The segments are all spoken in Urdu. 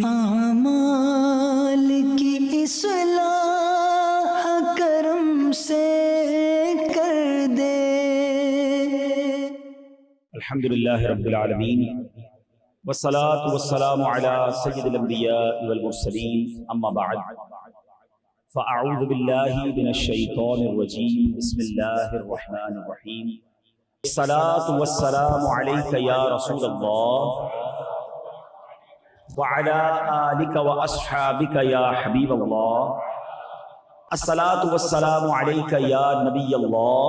اعمال کی اصلاح کرم سے کر دے۔ الحمدللہ رب العالمین والصلاة والسلام علی سید الانبیاء والمرسلین، اما بعد فاعوذ باللہ من الشیطان الرجیم، بسم اللہ الرحمن الرحیم۔ الصلاة والسلام علیک یا رسول اللہ وعلی آلک واصحابک یا حبیب اللہ۔ الصلاة والسلام علیک یا نبی اللہ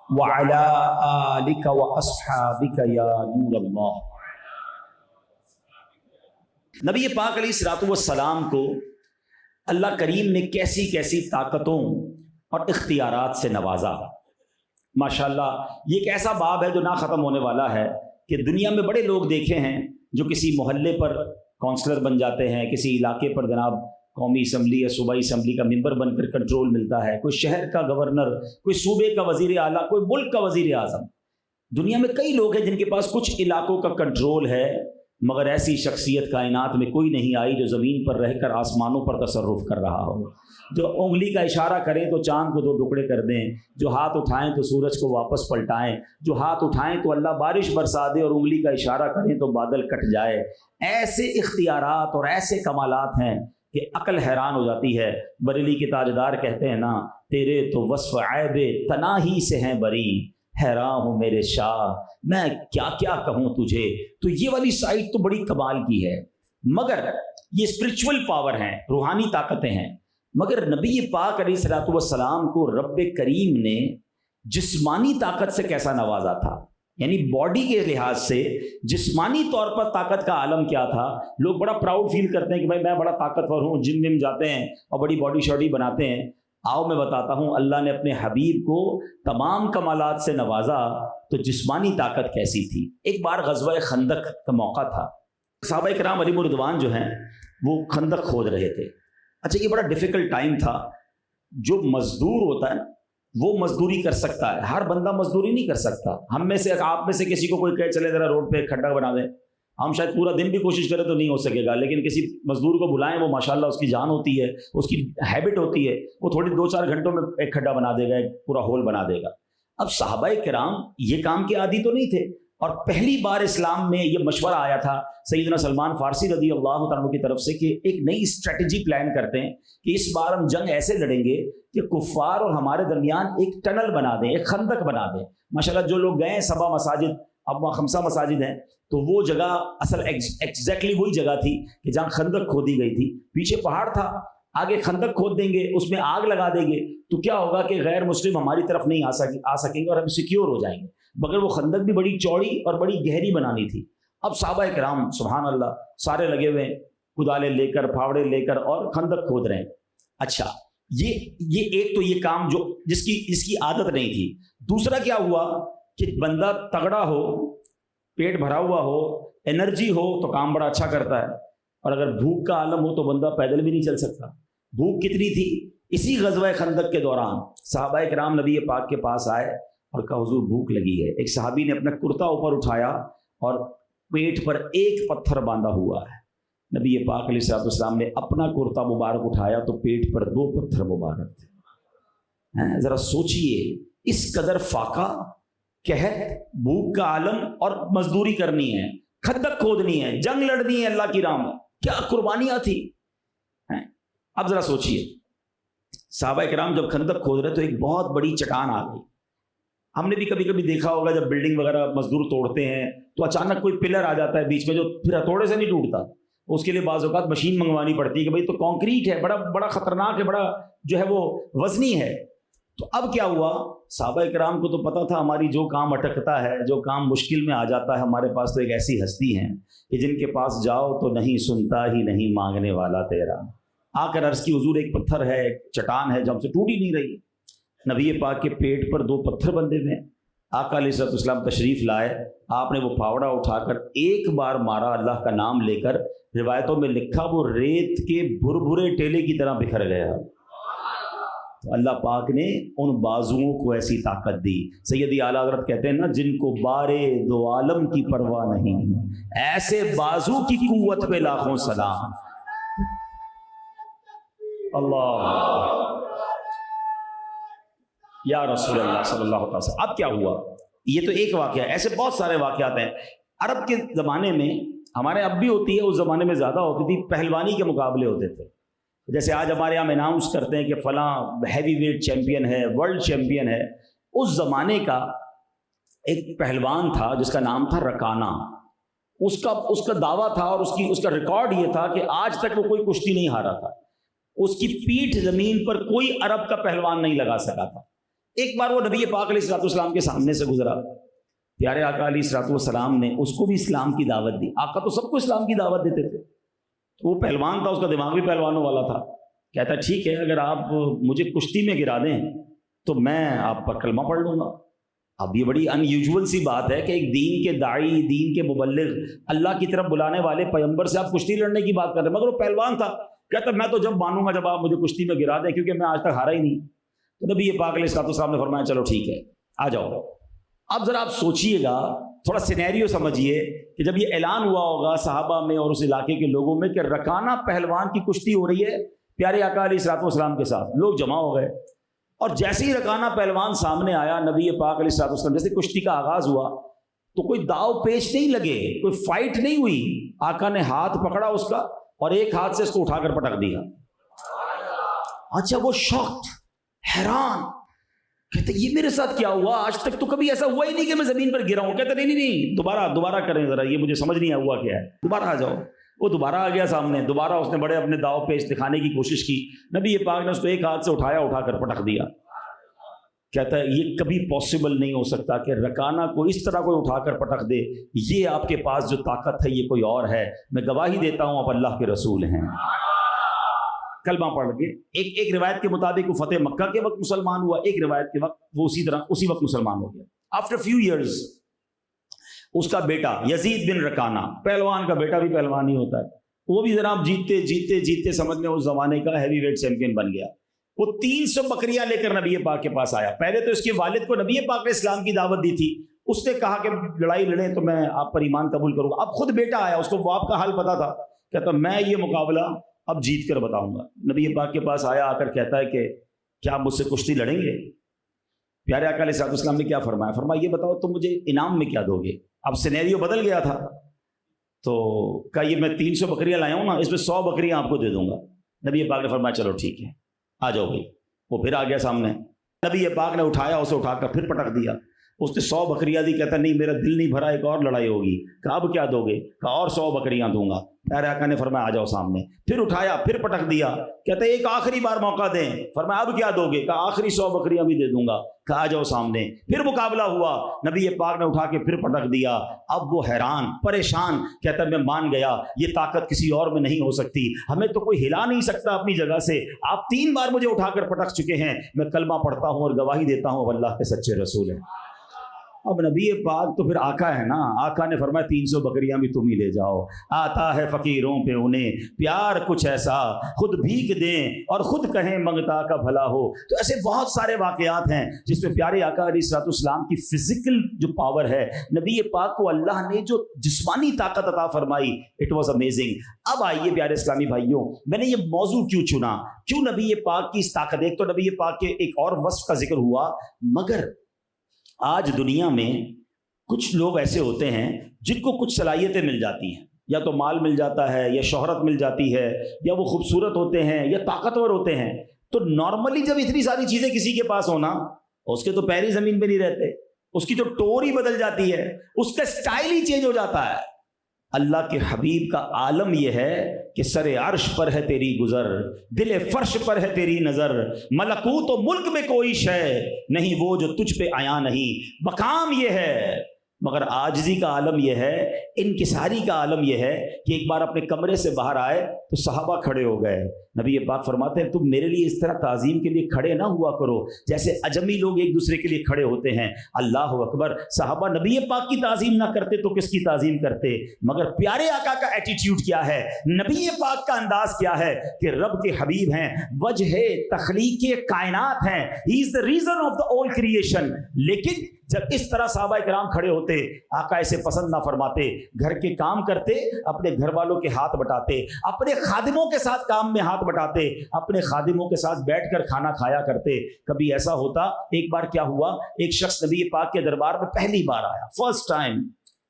وعلی آلک واصحابک یا نور اللہ۔ نبی پاک علیہ الصلوۃ والسلام کو اللہ کریم نے کیسی کیسی طاقتوں اور اختیارات سے نوازا۔ ماشاءاللہ یہ ایک ایسا باب ہے جو نہ ختم ہونے والا ہے کہ دنیا میں بڑے لوگ دیکھے ہیں جو کسی محلے پر کونسلر بن جاتے ہیں، کسی علاقے پر جناب قومی اسمبلی یا صوبائی اسمبلی کا ممبر بن کر کنٹرول ملتا ہے، کوئی شہر کا گورنر، کوئی صوبے کا وزیر اعلیٰ، کوئی ملک کا وزیر اعظم۔ دنیا میں کئی لوگ ہیں جن کے پاس کچھ علاقوں کا کنٹرول ہے، مگر ایسی شخصیت کائنات میں کوئی نہیں آئی جو زمین پر رہ کر آسمانوں پر تصرف کر رہا ہو، جو انگلی کا اشارہ کریں تو چاند کو دو ٹکڑے کر دیں، جو ہاتھ اٹھائیں تو سورج کو واپس پلٹائیں، جو ہاتھ اٹھائیں تو اللہ بارش برسا دے اور انگلی کا اشارہ کریں تو بادل کٹ جائے۔ ایسے اختیارات اور ایسے کمالات ہیں کہ عقل حیران ہو جاتی ہے۔ بریلی کے تاجدار کہتے ہیں نا، تیرے تو وصف عیب تناہی سے ہیں بری، حیران ہوں میرے شاہ میں کیا کیا کہوں تجھے۔ تو یہ والی سائٹ تو بڑی کمال کی ہے، مگر یہ اسپرچول پاور ہیں، روحانی طاقتیں ہیں۔ مگر نبی پاک علیہ الصلوۃ والسلام کو رب کریم نے جسمانی طاقت سے کیسا نوازا تھا، یعنی باڈی کے لحاظ سے جسمانی طور پر طاقت کا عالم کیا تھا۔ لوگ بڑا پراؤڈ فیل کرتے ہیں کہ بھائی میں بڑا طاقتور ہوں، جم وم جاتے ہیں اور بڑی باڈی شاڈی بناتے ہیں۔ آؤ میں بتاتا ہوں اللہ نے اپنے حبیب کو تمام کمالات سے نوازا تو جسمانی طاقت کیسی تھی۔ ایک بار غزوہ خندق کا موقع تھا، صحابہ کرام علیہم رضوان جو ہیں وہ خندق کھود رہے تھے۔ اچھا یہ بڑا ڈیفیکلٹ ٹائم تھا۔ جو مزدور ہوتا ہے وہ مزدوری کر سکتا ہے، ہر بندہ مزدوری نہیں کر سکتا۔ ہم میں سے آپ میں سے کسی کو کوئی کہے چلے ذرا روڈ پہ ایک کھڈا بنا دیں، ہم شاید پورا دن بھی کوشش کریں تو نہیں ہو سکے گا، لیکن کسی مزدور کو بلائیں، وہ ماشاءاللہ اس کی جان ہوتی ہے، اس کی ہیبٹ ہوتی ہے، وہ تھوڑی 2-4 گھنٹوں میں ایک کھڈا بنا دے گا، ایک پورا ہول بنا دے گا۔ اب صحابہ کرام یہ کام کے عادی تو نہیں تھے، اور پہلی بار اسلام میں یہ مشورہ آیا تھا سیدنا سلمان فارسی رضی اللہ تعالیٰ عنہ کی طرف سے کہ ایک نئی اسٹریٹجی پلان کرتے ہیں کہ اس بار ہم جنگ ایسے لڑیں گے کہ کفار اور ہمارے درمیان ایک ٹنل بنا دیں، ایک خندق بنا دیں۔ ماشاءاللہ جو لوگ گئے ہیں 7 مساجد، اب وہاں 5 مساجد ہیں، تو وہ جگہ اصل ایگزیکٹلی وہی جگہ تھی کہ جہاں خندق کھودی گئی تھی۔ پیچھے پہاڑ تھا، آگے خندق کھود دیں گے، اس میں آگ لگا دیں گے تو کیا ہوگا کہ غیر مسلم ہماری طرف نہیں آ سکیں گے اور ہم سیکیور ہو جائیں گے۔ مگر وہ خندق بھی بڑی چوڑی اور بڑی گہری بنانی تھی۔ اب صحابہ کرام سبحان اللہ سارے لگے ہوئے ہیں، کدالے لے کر، پھاوڑے لے کر اور خندق کھود رہے ہیں۔ اچھا یہ ایک تو یہ کام جو جس کی عادت نہیں تھی۔ دوسرا کیا ہوا کہ بندہ تگڑا ہو، پیٹ بھرا ہوا ہو، انرجی ہو تو کام بڑا اچھا کرتا ہے، اور اگر بھوک کا عالم ہو تو بندہ پیدل بھی نہیں چل سکتا۔ بھوک کتنی تھی؟ اسی غزوہ خندق کے دوران صحابہ کرام نبی پاک کے پاس آئے اور کہا حضور بھوک لگی ہے۔ ایک صحابی نے اپنا کرتا اوپر اٹھایا اور پیٹ پر ایک پتھر باندھا ہوا ہے۔ نبی پاک علیہ الصلوۃ والسلام نے اپنا کرتا مبارک اٹھایا تو پیٹ پر 2 پتھر مبارک تھے۔ ذرا سوچئے، اس قدر فاقہ، قحط، بھوک کا عالم اور مزدوری کرنی ہے، خندق کھودنی ہے، جنگ لڑنی ہے اللہ کی راہ میں، کیا قربانیاں تھی۔ اب ذرا سوچئے، صحابہ کرام جب خندق کھود رہے تو ایک بہت بڑی چٹان آ گئی۔ ہم نے بھی کبھی کبھی دیکھا ہوگا جب بلڈنگ وغیرہ مزدور توڑتے ہیں تو اچانک کوئی پلر آ جاتا ہے بیچ میں جو پھر ہتھوڑے سے نہیں ٹوٹتا، اس کے لیے بعض اوقات مشین منگوانی پڑتی ہے کہ بھائی تو کانکریٹ ہے، بڑا خطرناک ہے، بڑا جو ہے وہ وزنی ہے۔ تو اب کیا ہوا، صحابہ کرام کو تو پتا تھا ہماری جو کام اٹکتا ہے، جو کام مشکل میں آ جاتا ہے، ہمارے پاس تو ایک ایسی ہستی ہیں کہ جن کے پاس جاؤ تو نہیں سنتا ہی نہیں مانگنے والا تیرا۔ آ کر عرض کی حضور ایک پتھر ہے، ایک چٹان ہے جو ہم سے ٹوٹ ہی نہیں رہی۔ نبی پاک کے پیٹ پر 2 پتھر بندھے ہوئے ہیں۔ آقا علیہ الصلوۃ والسلام تشریف لائے، آپ نے وہ پھاوڑا اٹھا کر ایک بار مارا اللہ کا نام لے کر، روایتوں میں لکھا وہ ریت کے بھربھرے ٹیلے کی طرح بکھر گیا۔ تو اللہ پاک نے ان بازوؤں کو ایسی طاقت دی. سیدی اعلیٰ حضرت کہتے ہیں نا، جن کو بارے دو عالم کی پرواہ نہیں، ایسے بازو کی قوت پہ لاکھوں سلام. اللہ یا رسول اللہ صلی اللہ علیہ وسلم. اب کیا ہوا؟ یہ تو ایک واقعہ ہے، ایسے بہت سارے واقعات ہیں. عرب کے زمانے میں، ہمارے اب بھی ہوتی ہے، اس زمانے میں زیادہ ہوتی تھی، پہلوانی کے مقابلے ہوتے تھے. جیسے آج ہمارے یہاں اناؤنس کرتے ہیں کہ فلاں ہیوی ویٹ چیمپئن ہے، ورلڈ چیمپئن ہے. اس زمانے کا ایک پہلوان تھا جس کا نام تھا رکانہ. اس کا دعویٰ تھا اور اس کا ریکارڈ یہ تھا کہ آج تک وہ کوئی کشتی نہیں ہارا تھا. اس کی پیٹھ زمین پر کوئی عرب کا پہلوان نہیں لگا سکا تھا. ایک بار وہ نبی پاک علیہ الصلوۃ والسلام کے سامنے سے گزرا. پیارے آقا علیہ الصلوۃ والسلام نے اس کو بھی اسلام کی دعوت دی. آقا تو سب کو اسلام کی دعوت دیتے تھے. وہ پہلوان تھا، اس کا دماغ بھی پہلوانوں والا تھا. کہتا ٹھیک ہے، اگر آپ مجھے کشتی میں گرا دیں تو میں آپ پر کلمہ پڑھ لوں گا. اب یہ بڑی ان یوزول سی بات ہے کہ ایک دین کے داعی، دین کے مبلغ، اللہ کی طرف بلانے والے پیغمبر سے آپ کشتی لڑنے کی بات کر رہے ہیں. مگر وہ پہلوان تھا. کہتا میں تو جب مانوں گا جب آپ مجھے کشتی میں گرا دیں، کیونکہ میں آج تک ہارا ہی نہیں. تو نبی پاک علیہ الصلوۃ والسلام نے فرمایا چلو ٹھیک ہے، آ جاؤ. اب ذرا آپ سوچئے گا، تھوڑا سینیریو سمجھیے کہ جب یہ اعلان ہوا ہوگا صحابہ میں اور اس علاقے کے لوگوں میں کہ رکانہ پہلوان کی کشتی ہو رہی ہے پیارے آقا علیہ الصلوۃ والسلام کے ساتھ، لوگ جمع ہو گئے. اور جیسے ہی رکانہ پہلوان سامنے آیا، نبی پاک علیہ الصلوۃ والسلام جیسے کشتی کا آغاز ہوا تو کوئی داؤ پیچ نہیں لگے، کوئی فائٹ نہیں ہوئی. آقا نے ہاتھ پکڑا اس کا اور ایک ہاتھ سے اس کو اٹھا کر پٹک دیا. اچھا وہ شاکڈ، حیران، کہتے یہ میرے ساتھ کیا ہوا؟ آج تک تو کبھی ایسا ہوا ہی نہیں کہ میں زمین پر گرا ہوں. کہتے نہیں، دوبارہ کریں ذرا، یہ مجھے سمجھ نہیں آیا ہوا کیا ہے، دوبارہ آ جاؤ. وہ دوبارہ آ گیا سامنے. دوبارہ اس نے بڑے اپنے داؤ پیچ دکھانے کی کوشش کی. نبی پاک نے اس کو ایک ہاتھ سے اٹھا کر پٹک دیا. کہتا ہے یہ کبھی پاسبل نہیں ہو سکتا کہ رکانہ کو اس طرح کوئی اٹھا کر پٹک دے. یہ آپ کے پاس جو طاقت ہے یہ کوئی اور ہے. میں گواہی دیتا ہوں آپ اللہ کے رسول ہیں. کلمہ پڑھ کے ایک روایت کے مطابق وہ فتح مکہ کے وقت مسلمان ہوا، ایک روایت کے وقت وہ اسی وقت مسلمان ہو گیا. آفٹر فیو ایئرز اس کا بیٹا یزید بن رکانہ، پہلوان کا بیٹا بھی پہلوان ہی ہوتا ہے، وہ بھی جناب جیتے سمجھ میں اس زمانے کا ہیوی ویٹ چیمپئن بن گیا. وہ 300 بکریاں لے کر نبی پاک کے پاس آیا. پہلے تو اس کے والد کو نبی پاک نے اسلام کی دعوت دی تھی. اس نے کہا کہ لڑائی لڑیں تو میں آپ پر ایمان قبول کروں گا. اب خود بیٹا آیا، اس کو باپ کا حال پتا تھا. کہتا میں یہ مقابلہ اب جیت کر بتاؤں گا. نبی پاک کے پاس آیا، آ کر کہتا ہے کہ کیا آپ مجھ سے کشتی لڑیں گے؟ پیارے آقا علیہ السلام نے کیا فرمایا؟ فرمایا یہ بتاؤ تم مجھے انعام میں کیا دو گے؟ اب سینیریو بدل گیا تھا. تو کہا یہ میں 300 بکریاں لایا ہوں نا، اس میں 100 بکریاں آپ کو دے دوں گا. نبی پاک نے فرمایا چلو ٹھیک ہے، آ جاؤ بھائی. وہ پھر آ گیا سامنے. نبی پاک نے اٹھایا، اسے اٹھا کر پھر پٹک دیا. اس نے 100 بکریاں دی. کہتا نہیں میرا دل نہیں بھرا، ایک اور لڑائی ہوگی. کہا اب کیا دو گے؟ کہا اور 100 بکریاں دوں گا. پیارے آقا نے فرمایا آ جاؤ سامنے. پھر اٹھایا، پھر پٹک دیا. کہتا ایک آخری بار موقع دیں. فرمایا اب کیا دو گے؟ کہا آخری 100 بکریاں بھی دے دوں گا. کہا آ جاؤ سامنے. پھر مقابلہ ہوا. نبی پاک نے اٹھا کے پھر پٹک دیا. اب وہ حیران پریشان. کہتا میں مان گیا، یہ طاقت کسی اور میں نہیں ہو سکتی، ہمیں تو کوئی ہلا نہیں سکتا اپنی جگہ سے. آپ 3 بار مجھے اٹھا کر پٹک چکے ہیں. میں کلمہ پڑھتا ہوں اور گواہی دیتا ہوں اب اللہ کے سچے رسول ہیں. اب نبی پاک تو پھر آقا ہے نا. آقا نے فرمایا 300 بکریاں بھی تم ہی لے جاؤ. آتا ہے فقیروں پہ انہیں پیار کچھ ایسا، خود بھیک دیں اور خود کہیں منگتا کا بھلا ہو. تو ایسے بہت سارے واقعات ہیں جس میں پیارے آقا علیہ الصلوۃ والسلام کی فزیکل جو پاور ہے، نبی پاک کو اللہ نے جو جسمانی طاقت عطا فرمائی، اٹ واز امیزنگ. اب آئیے پیارے اسلامی بھائیوں، میں نے یہ موضوع کیوں چنا؟ کیوں نبی پاک کی اس طاقت؟ ایک تو نبی پاک کے ایک اور وصف کا ذکر ہوا، مگر آج دنیا میں کچھ لوگ ایسے ہوتے ہیں جن کو کچھ صلاحیتیں مل جاتی ہیں، یا تو مال مل جاتا ہے، یا شہرت مل جاتی ہے، یا وہ خوبصورت ہوتے ہیں، یا طاقتور ہوتے ہیں. تو نارملی جب اتنی ساری چیزیں کسی کے پاس ہونا، اس کے تو پیر ہی زمین پہ نہیں رہتے، اس کی جو ٹور ہی بدل جاتی ہے، اس کا سٹائل ہی چینج ہو جاتا ہے. اللہ کے حبیب کا عالم یہ ہے کہ سر عرش پر ہے تیری گزر، دل فرش پر ہے تیری نظر، ملکوت و ملک میں کوئی شے نہیں وہ جو تجھ پہ آیا نہیں. مقام یہ ہے مگر عاجزی کا عالم یہ ہے، انکساری کا عالم یہ ہے کہ ایک بار اپنے کمرے سے باہر آئے تو صحابہ کھڑے ہو گئے۔ نبی پاک فرماتے ہیں تم میرے لیے اس طرح تعظیم کے لیے کھڑے نہ ہوا کرو جیسے اجمی لوگ ایک دوسرے کے لیے کھڑے ہوتے ہیں۔ اللہ اکبر! صحابہ نبی پاک کی تعظیم نہ کرتے تو کس کی تعظیم کرتے؟ مگر پیارے آقا کا ایٹیٹیوڈ کیا ہے، نبی پاک کا انداز کیا ہے کہ رب کے حبیب ہیں، وجہ تخلیق کائنات ہیں، ہی از the reason of the all creation۔ لیکن جب اس طرح صحابہ کرام کھڑے ہوتے، آقا اسے پسند نہ فرماتے، گھر کے کام کرتے، اپنے گھر والوں کے ہاتھ بٹاتے، اپنے خادموں کے ساتھ کام میں ہاتھ بٹاتے، اپنے خادموں کے ساتھ بیٹھ کر کھانا کھایا کرتے۔ کبھی ایسا ہوتا، ایک بار کیا ہوا، ایک شخص نبی پاک کے دربار میں پہلی بار آیا، فرسٹ ٹائم،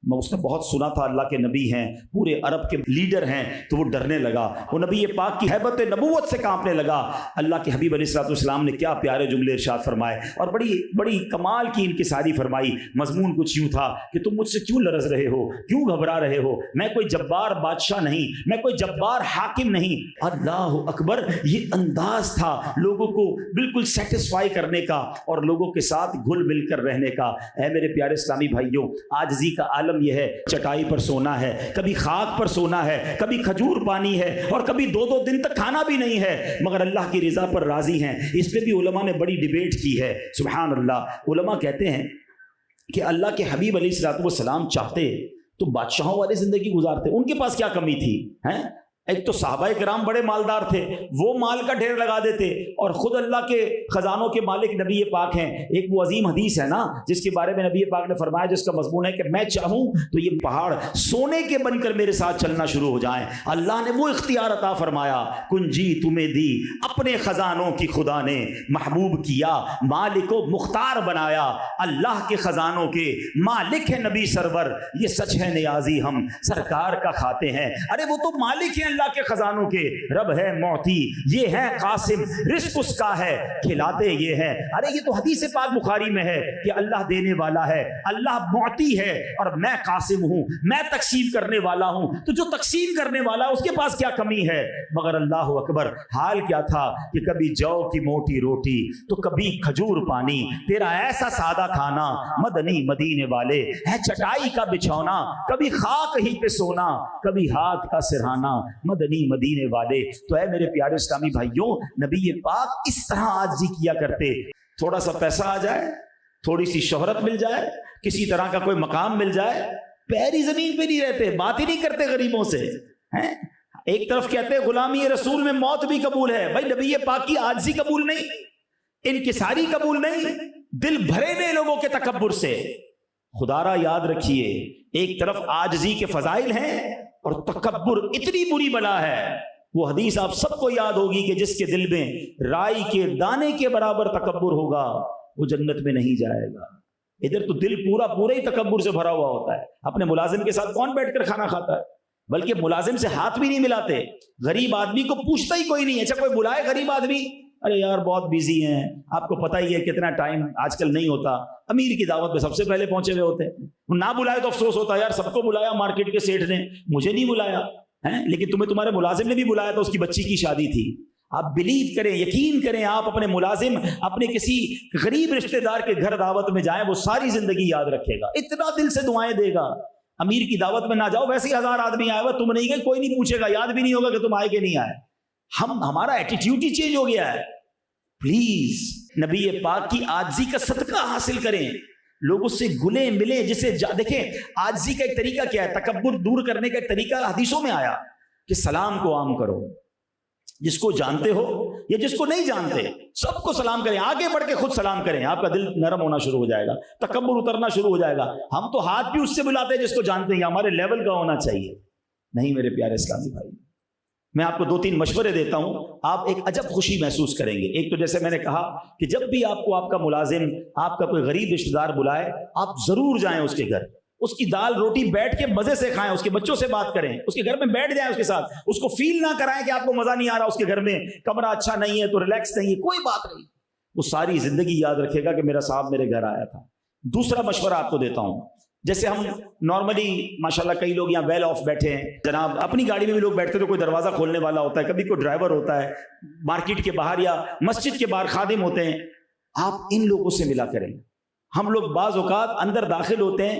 اس نے بہت سنا تھا اللہ کے نبی ہیں، پورے عرب کے لیڈر ہیں، تو وہ ڈرنے لگا، وہ نبی پاک کی ہیبت نبوت سے کانپنے لگا۔ اللہ کے حبیب علیہ الصلوۃ والسلام نے کیا پیارے جملے ارشاد فرمائے اور بڑی کمال کی انکساری فرمائی۔ مضمون کچھ یوں تھا کہ تم مجھ سے کیوں لرز رہے ہو، کیوں گھبرا رہے ہو، میں کوئی جبار بادشاہ نہیں، میں کوئی جبار حاکم نہیں۔ اللہ اکبر! یہ انداز تھا لوگوں کو بالکل سیٹسفائی کرنے کا اور لوگوں کے ساتھ گھل مل کر رہنے کا۔ اے میرے پیارے اسلامی بھائیوں، عاجزی کا عالم یہ ہے، چٹائی پر سونا ہے، کبھی خاک پر سونا ہے، کبھی کھجور پانی ہے، اور کبھی 2 دن تک کھانا بھی نہیں ہے، مگر اللہ کی رضا پر راضی ہیں۔ اس پہ بھی علماء نے بڑی ڈیبیٹ کی ہے، سبحان اللہ۔ علماء کہتے ہیں کہ اللہ کے حبیب علیہ الصلوۃ والسلام چاہتے تو بادشاہوں والی زندگی گزارتے، ان کے پاس کیا کمی تھی؟ ایک تو صحابہ کرام بڑے مالدار تھے، وہ مال کا ڈھیر لگا دیتے، اور خود اللہ کے خزانوں کے مالک نبی پاک ہیں۔ ایک وہ عظیم حدیث ہے نا جس کے بارے میں نبی پاک نے فرمایا، جس کا مضمون ہے کہ میں چاہوں تو یہ پہاڑ سونے کے بن کر میرے ساتھ چلنا شروع ہو جائیں۔ اللہ نے وہ اختیار عطا فرمایا، کنجی تمہیں دی اپنے خزانوں کی خدا نے، محبوب کیا مالک و مختار بنایا، اللہ کے خزانوں کے مالک ہے نبی سرور، یہ سچ ہے نیازی ہم سرکار کا کھاتے ہیں۔ ارے وہ تو مالک ہیں اللہ کے خزانوں کے، رب ہے معطی، یہ ہے قاسم، رزق اس کا ہے، کھلاتے یہ ہے۔ ارے یہ تو حدیث پاک بخاری میں ہے کہ اللہ دینے والا ہے، اللہ معطی ہے، اور میں قاسم ہوں، میں تقسیم کرنے والا ہوں۔ تو جو تقسیم کرنے والا ہے اس کے پاس کیا کمی ہے؟ مگر اللہ اکبر! حال کیا تھا کہ کبھی جو کی موٹی روٹی تو کبھی کھجور پانی، تیرا ایسا سادہ کھانا مدنی مدینے والے ہے، چٹائی کا بچھونا، کبھی خاک ہی پہ سونا، کبھی ہاتھ کا سرہانا، مدنی مدینے والے۔ تو اے میرے پیارے اسلامی بھائیوں، نبی پاک اس طرح عاجزی کیا کرتے۔ تھوڑا سا پیسہ آ جائے، تھوڑی سی شہرت مل جائے، کسی طرح کا کوئی مقام مل جائے، پیری زمین پہ نہیں رہتے، بات ہی نہیں کرتے غریبوں سے۔ ایک طرف کہتے ہیں غلامی رسول میں موت بھی قبول ہے، بھائی نبی پاک کی عاجزی قبول نہیں، انکساری قبول نہیں، دل بھرے نے لوگوں کے تکبر سے۔ خدا را یاد رکھیے، ایک طرف عاجزی کے فضائل ہیں اور تکبر اتنی بری بلا ہے۔ وہ حدیث آپ سب کو یاد ہوگی کہ جس کے دل میں رائی کے دانے کے برابر تکبر ہوگا وہ جنت میں نہیں جائے گا۔ ادھر تو دل پورا ہی تکبر سے بھرا ہوا ہوتا ہے۔ اپنے ملازم کے ساتھ کون بیٹھ کر کھانا کھاتا ہے؟ بلکہ ملازم سے ہاتھ بھی نہیں ملاتے، غریب آدمی کو پوچھتا ہی کوئی نہیں ہے۔ اچھا کوئی بلائے غریب آدمی، ارے یار بہت بیزی ہیں، آپ کو پتہ ہی ہے کتنا ٹائم آج کل نہیں ہوتا۔ امیر کی دعوت میں سب سے پہلے پہنچے ہوئے ہوتے ہیں، نہ بلائے تو افسوس ہوتا ہے، یار سب کو بلایا مارکیٹ کے سیٹھ نے، مجھے نہیں بلایا ہے، لیکن تمہیں تمہارے ملازم نے بھی بلایا تو اس کی بچی کی شادی تھی۔ آپ بلیو کریں، یقین کریں، آپ اپنے ملازم اپنے کسی غریب رشتہ دار کے گھر دعوت میں جائیں، وہ ساری زندگی یاد رکھے گا، اتنا دل سے دعائیں دے گا۔ امیر کی دعوت میں نہ جاؤ، ویسے ہی 1000 آدمی آئے ہوا، تم نہیں گئے کوئی نہیں پوچھے گا، یاد بھی نہیں ہوگا کہ تم آئے کہ نہیں آئے۔ ہمارا ایٹیٹیوڈ ہی چینج ہو گیا ہے۔ پلیز نبی پاک کی عاجزی کا صدقہ حاصل کریں، لوگوں سے گلے ملے، جسے دیکھیں عاجزی کا ایک طریقہ کیا ہے، تکبر دور کرنے کا ایک طریقہ حدیثوں میں آیا کہ سلام کو عام کرو، جس کو جانتے ہو یا جس کو نہیں جانتے سب کو سلام کریں، آگے بڑھ کے خود سلام کریں، آپ کا دل نرم ہونا شروع ہو جائے گا، تکبر اترنا شروع ہو جائے گا۔ ہم تو ہاتھ بھی اس سے بلاتے ہیں جس کو جانتے ہیں، ہمارے لیول کا ہونا چاہیے۔ نہیں میرے پیارے اسلامی بھائی، میں آپ کو 2-3 مشورے دیتا ہوں، آپ ایک عجب خوشی محسوس کریں گے۔ ایک تو جیسے میں نے کہا کہ جب بھی آپ کو آپ کا ملازم، آپ کا کوئی غریب رشتہ دار بلائے، آپ ضرور جائیں اس کے گھر، اس کی دال روٹی بیٹھ کے مزے سے کھائیں، اس کے بچوں سے بات کریں، اس کے گھر میں بیٹھ جائیں، اس کے ساتھ، اس کو فیل نہ کرائیں کہ آپ کو مزہ نہیں آ رہا، اس کے گھر میں کمرہ اچھا نہیں ہے تو ریلیکس نہیں ہے، کوئی بات نہیں، وہ ساری زندگی یاد رکھے گا کہ میرا صاحب میرے گھر آیا تھا۔ دوسرا مشورہ آپ کو دیتا ہوں، جیسے ہم نارملی ماشاءاللہ کئی لوگ یہاں ویل آف بیٹھے ہیں جناب، اپنی گاڑی میں بھی لوگ بیٹھتے تو کوئی دروازہ کھولنے والا ہوتا ہے، کبھی کوئی ڈرائیور ہوتا ہے، مارکیٹ کے باہر یا مسجد کے باہر خادم ہوتے ہیں، آپ ان لوگوں سے ملا کریں۔ ہم لوگ بعض اوقات اندر داخل ہوتے ہیں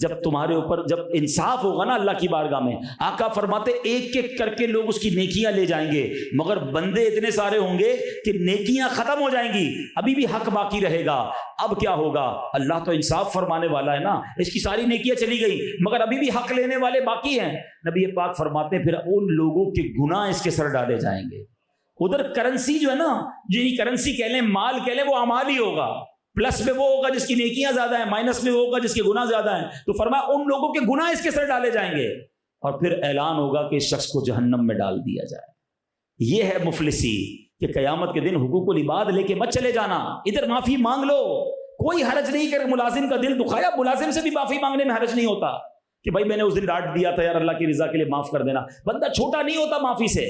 جب تمہارے اوپر جب انصاف ہوگا نا اللہ کی بارگاہ میں، آقا فرماتے ایک ایک کر کے لوگ اس کی نیکیاں لے جائیں گے، مگر بندے اتنے سارے ہوں گے کہ نیکیاں ختم ہو جائیں گی، ابھی بھی حق باقی رہے گا۔ اب کیا ہوگا؟ اللہ تو انصاف فرمانے والا ہے نا، اس کی ساری نیکیاں چلی گئی مگر ابھی بھی حق لینے والے باقی ہیں۔ نبی پاک فرماتے ہیں پھر ان لوگوں کے گناہ اس کے سر ڈالے جائیں گے۔ ادھر کرنسی جو ہے نا، جی کرنسی کہہ لیں، مال کہہ لیں، وہ اعمال ہی ہوگا، پلس میں وہ ہوگا جس کی نیکیاں زیادہ ہیں، مائنس میں وہ ہوگا جس کے گناہ زیادہ ہیں۔ تو فرمایا ان لوگوں کے گناہ اس کے سر ڈالے جائیں گے اور پھر اعلان ہوگا کہ اس شخص کو جہنم میں ڈال دیا جائے۔ یہ ہے مفلسی کہ قیامت کے دن حقوق العباد لے کے مت چلے جانا، ادھر معافی مانگ لو، کوئی حرج نہیں کر، ملازم کا دل دکھایا، ملازم سے بھی معافی مانگنے میں حرج نہیں ہوتا کہ بھائی میں نے اس دن ڈانٹ دیا تھا، یار اللہ کی رضا کے لیے معاف کر دینا۔ بندہ چھوٹا نہیں ہوتا معافی سے،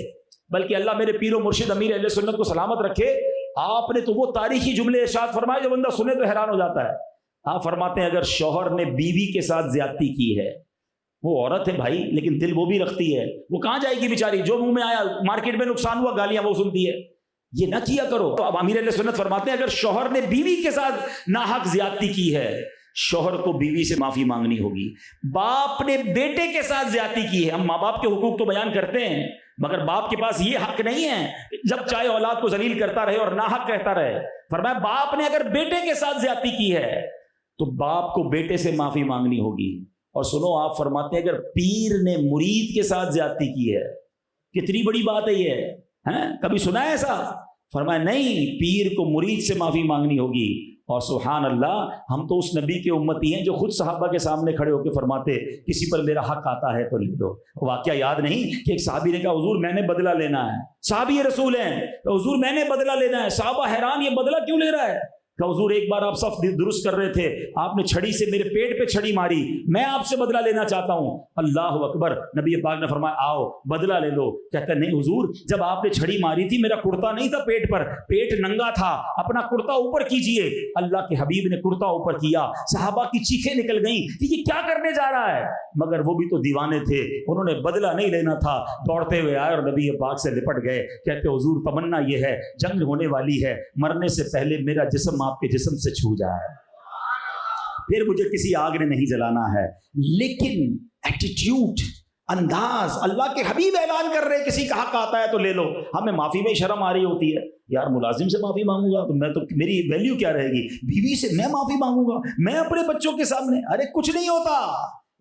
بلکہ اللہ میرے پیر و مرشد امیر اہل سنت کو سلامت رکھے، آپ نے تو وہ تاریخی جملے ارشاد فرمائے جو بندہ سنے تو حیران ہو جاتا ہے۔ آپ فرماتے ہیں اگر شوہر نے بیوی کے ساتھ زیادتی کی ہے، وہ عورت ہے بھائی لیکن دل وہ بھی رکھتی ہے، وہ کہاں جائے گی بیچاری؟ جو منہ میں آیا، مارکیٹ میں نقصان ہوا گالیاں وہ سنتی ہے، یہ نہ کیا کرو۔ تو اب امیر اہل سنت فرماتے ہیں اگر شوہر نے بیوی کے ساتھ ناحق زیادتی کی ہے، شوہر کو بیوی سے معافی مانگنی ہوگی۔ باپ نے بیٹے کے ساتھ زیادتی کی ہے، ہم ماں باپ کے حقوق تو بیان کرتے ہیں مگر باپ کے پاس یہ حق نہیں ہے جب چاہے اولاد کو ذلیل کرتا رہے اور ناحق کہتا رہے۔ فرمایا باپ نے اگر بیٹے کے ساتھ زیادتی کی ہے تو باپ کو بیٹے سے معافی مانگنی ہوگی۔ اور سنو، آپ فرماتے ہیں اگر پیر نے مرید کے ساتھ زیادتی کی ہے، کتنی بڑی بات ہے یہ، کبھی سنا ہے ایسا؟ فرمایا نہیں، پیر کو مرید سے معافی مانگنی ہوگی۔ اور سبحان اللہ، ہم تو اس نبی کے امتی ہیں جو خود صحابہ کے سامنے کھڑے ہو کے فرماتے کسی پر میرا حق آتا ہے تو لے دو۔ واقعہ یاد نہیں کہ ایک صحابی نے کہا حضور میں نے بدلہ لینا ہے، صحابی رسول ہیں، تو حضور میں نے بدلہ لینا ہے۔ صحابہ حیران، یہ بدلہ کیوں لے رہا ہے؟ کہ حضور ایک بار آپ صف درست کر رہے تھے، آپ نے چھڑی سے میرے پیٹ پہ چھڑی ماری، میں آپ سے بدلہ لینا چاہتا ہوں۔ اللہ اکبر، نبی پاک نے فرمایا آؤ بدلہ لے لو۔ کہتا نہیں حضور، جب آپ نے چھڑی ماری تھی میرا کرتا نہیں تھا پیٹ پر، پیٹ ننگا تھا، اپنا کرتا اوپر کیجئے۔ اللہ کے حبیب نے کرتا اوپر کیا، صحابہ کی چیخیں نکل گئیں کہ یہ کیا کرنے جا رہا ہے، مگر وہ بھی تو دیوانے تھے، انہوں نے بدلہ نہیں لینا تھا، دوڑتے ہوئے آئے اور نبی پاک سے لپٹ گئے۔ کہتے حضور تمنا یہ ہے، جنگ ہونے والی ہے، مرنے سے پہلے میرا جسم آپ کے جسم سے چھو جائے، پھر مجھے کسی آگ نے نہیں جلانا ہے۔ لیکن ایٹیٹیوڈ، انداز، اللہ کے حبیب اعلان کر رہے کسی کا حق آتا ہے تو لے لو، ہمیں معافی میں شرم آ رہی ہوتی ہے، یار ملازم سے معافی مانگوں گا تو میں تو میری ویلیو کیا رہے گی، بیوی سے میں معافی مانگوں گا، میں اپنے بچوں کے سامنے، ارے کچھ نہیں ہوتا،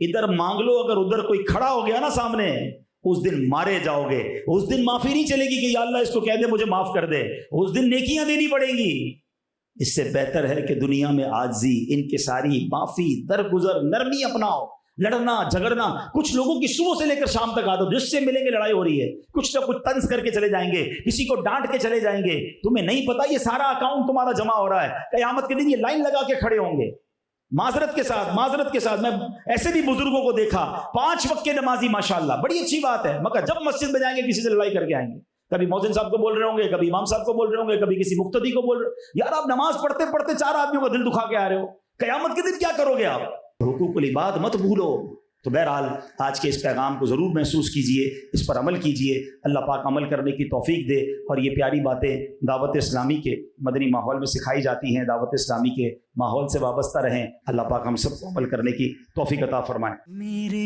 ادھر مانگ لو، اگر ادھر کوئی کھڑا ہو گیا نا سامنے اس دن مارے جاؤ گے، اس دن معافی نہیں چلے گی کہ یا اللہ اس کو کہہ دے مجھے معاف کر دے، اس دن نیکیاں دینی پڑیں گی۔ اس سے بہتر ہے کہ دنیا میں عاجزی، انکساری، معافی، درگزر، نرمی اپناؤ۔ لڑنا جھگڑنا کچھ لوگوں کی صبح سے لے کر شام تک عادت، جس سے ملیں گے لڑائی ہو رہی ہے، کچھ نہ کچھ طنز کر کے چلے جائیں گے، کسی کو ڈانٹ کے چلے جائیں گے، تمہیں نہیں پتا یہ سارا اکاؤنٹ تمہارا جمع ہو رہا ہے، قیامت کے دن یہ لائن لگا کے کھڑے ہوں گے۔ معذرت کے ساتھ میں ایسے بھی بزرگوں کو دیکھا 5 وقت کے نمازی ماشاءاللہ، بڑی اچھی بات ہے، مگر جب مسجد میں جائیں گے کسی سے لڑائی کر کے آئیں گے، کبھی مؤذن صاحب کو بول رہے ہوں گے، کبھی امام صاحب کو بول رہے ہوں گے، کبھی کسی مقتدی کو بول رہے، یار آپ نماز پڑھتے پڑھتے 4 آدمیوں کا دل دکھا کے آ رہے ہو، قیامت کے دن کیا کرو گے آپ؟ حقوق العباد مت بھولو۔ تو بہرحال آج کے اس پیغام کو ضرور محسوس کیجئے، اس پر عمل کیجئے، اللہ پاک عمل کرنے کی توفیق دے، اور یہ پیاری باتیں دعوت اسلامی کے مدنی ماحول میں سکھائی جاتی ہیں، دعوت اسلامی کے ماحول سے وابستہ رہیں، اللہ پاک ہم سب کو عمل کرنے کی توفیق عطا فرمائے۔ میرے